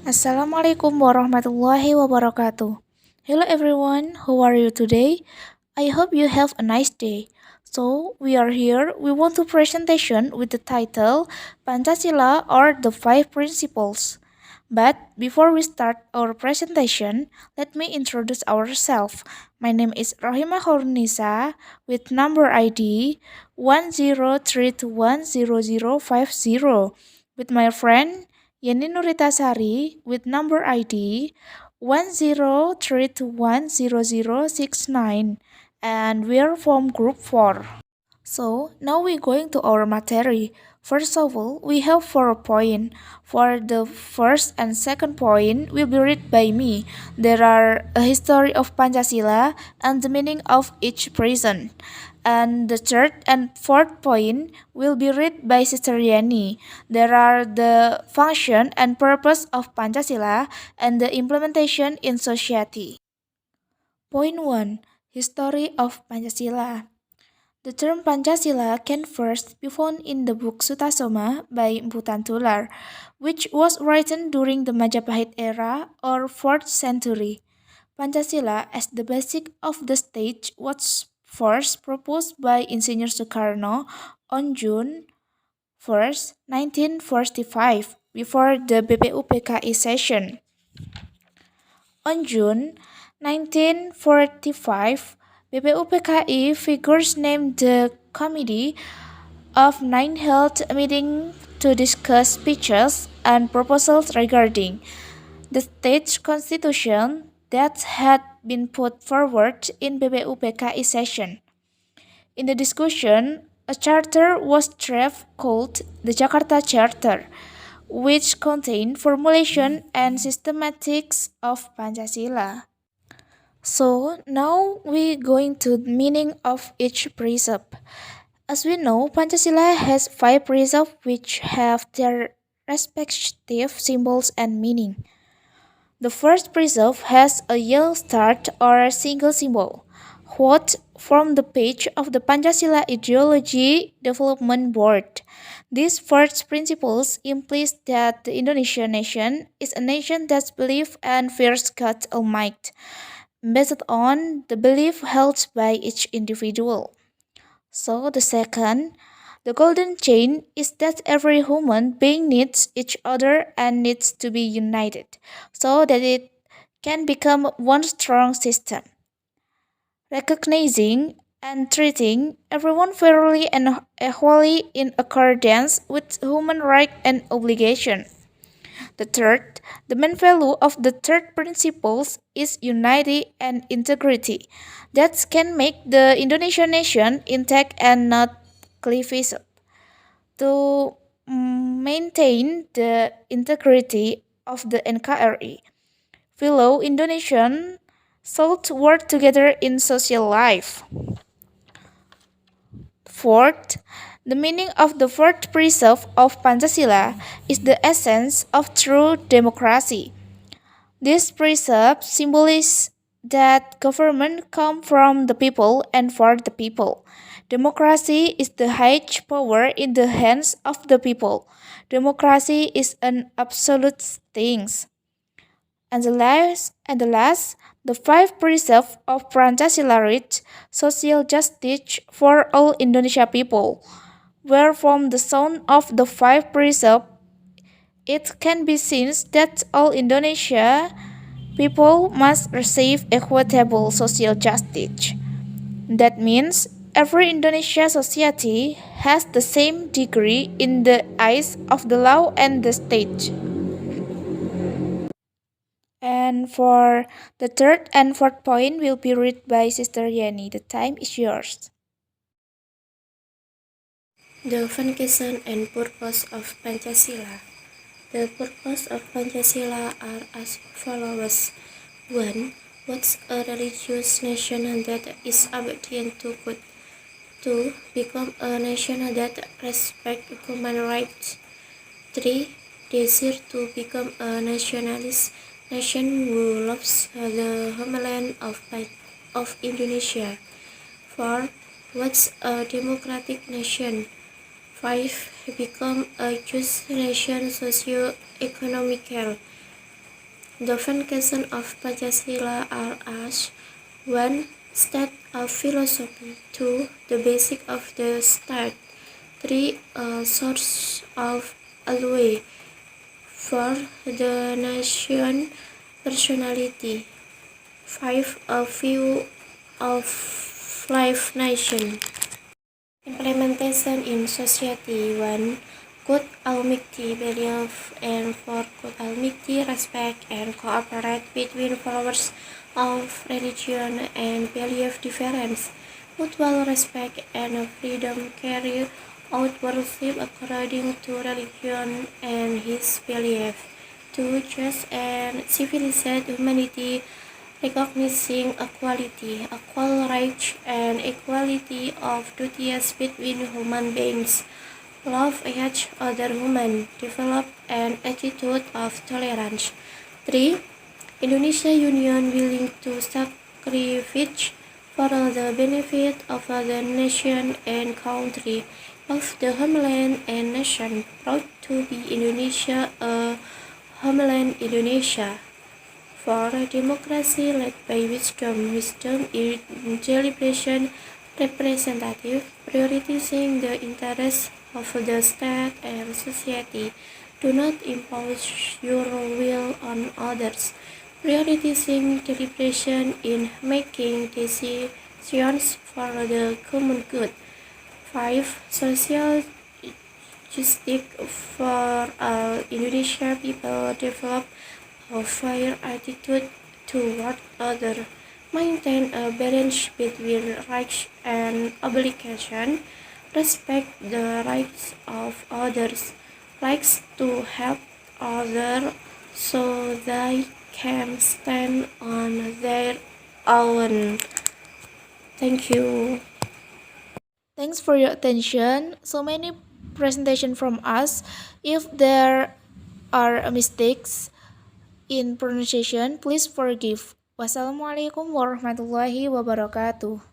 Assalamualaikum warahmatullahi wabarakatuh. Hello everyone, how are you today? I hope you have a nice day. So, we are here. We want to presentation with the title Pancasila or the Five Principles. But before we start our presentation, let me introduce ourselves. My name is Rohima Hornisa with number ID 103210050 with my friend Yeni Nuritasari with number ID 103210069 and we are from group 4. So now we're going to our material. First of all, we have 4 points. For the first and second point will be read by me. There are a history of Pancasila and the meaning of each prison. And the third and fourth point will be read by Sister Yani. There are the function and purpose of Pancasila and the implementation in society. Point 1. History of Pancasila. The term Pancasila can first be found in the book Sutasoma by Mpu Tantular, which was written during the Majapahit era or 4th century. Pancasila as the basic of the state was first proposed by Insinyur Soekarno on June 1, 1945, before the BPUPKI session. On June 1945, BPUPKI figures named the Committee of Nine held a meeting to discuss speeches and proposals regarding the state constitution that had been put forward in BPUPKI session. In the discussion, a charter was drafted called the Jakarta Charter, which contained formulation and systematics of Pancasila. So now we going to the meaning of each precept. As we know, Pancasila has 5 precepts which have their respective symbols and meaning. The first precept has a yellow star or a single symbol, quote from the page of the Pancasila Ideology Development Board. These first principles implies that the Indonesian nation is a nation that believes and fears God Almighty, based on the belief held by each individual. So the second, the golden chain is that every human being needs each other and needs to be united so that it can become one strong system, recognizing and treating everyone fairly and equally in accordance with human right and obligation. The third, the main value of the third principles is unity and integrity that can make the Indonesian nation intact and not cleavage. To maintain the integrity of the NKRI, fellow Indonesian should work together in social life. Fourth, the meaning of the fourth precept of Pancasila is the essence of true democracy. This precept symbolizes that government comes from the people and for the people. Democracy is the highest power in the hands of the people. Democracy is an absolute thing. And the last, the 5 precepts of Pancasila reach social justice for all Indonesia people, where from the sound of the 5 precepts it can be seen that all Indonesia people must receive equitable social justice. That means every Indonesia society has the same degree in the eyes of the law and the state. And for the third and fourth point will be read by Sister Yani. The time is yours. The function and purpose of Pancasila. The purpose of Pancasila are as follows. 1. What's a religious nation that is obedient to God? 2. Become a nation that respects human rights. 3. Desire to become a nationalist nation who loves the homeland of Indonesia. 4. What's a democratic nation? 5. Become a just nation socio-economical. The foundations of Pancasila are as 1. State of philosophy. 2. The basic of the state. 3. A source of value. 4. The nation personality. 5. A view of life nation. Implementation in society. 1. Good amity belief, and 4. Good amity respect and cooperate between followers of religion and belief difference. Mutual respect and freedom carry out worship according to religion and his belief. 2. Just and civilized humanity, recognizing equality, equal rights, and equality of duties between human beings. Love each other human, develop an attitude of tolerance. 3. Indonesia Union willing to sacrifice for the benefit of the nation and country, of the homeland and nation. Proud to be Indonesia, a homeland Indonesia. 4. Democracy led by wisdom. Wisdom is deliberation representative, prioritizing the interests of the state and society. Do not impose your will on others. Prioritizing deliberation in making decisions for the common good. 5. Social justice for all Indonesian people, develop a fair attitude toward others, maintain a balance between rights and obligations, respect the rights of others, likes to help others so they can stand on their own. Thank you. Thanks for your attention. So many presentation from us. If there are mistakes in pronunciation, please forgive. Wassalamualaikum warahmatullahi wabarakatuh.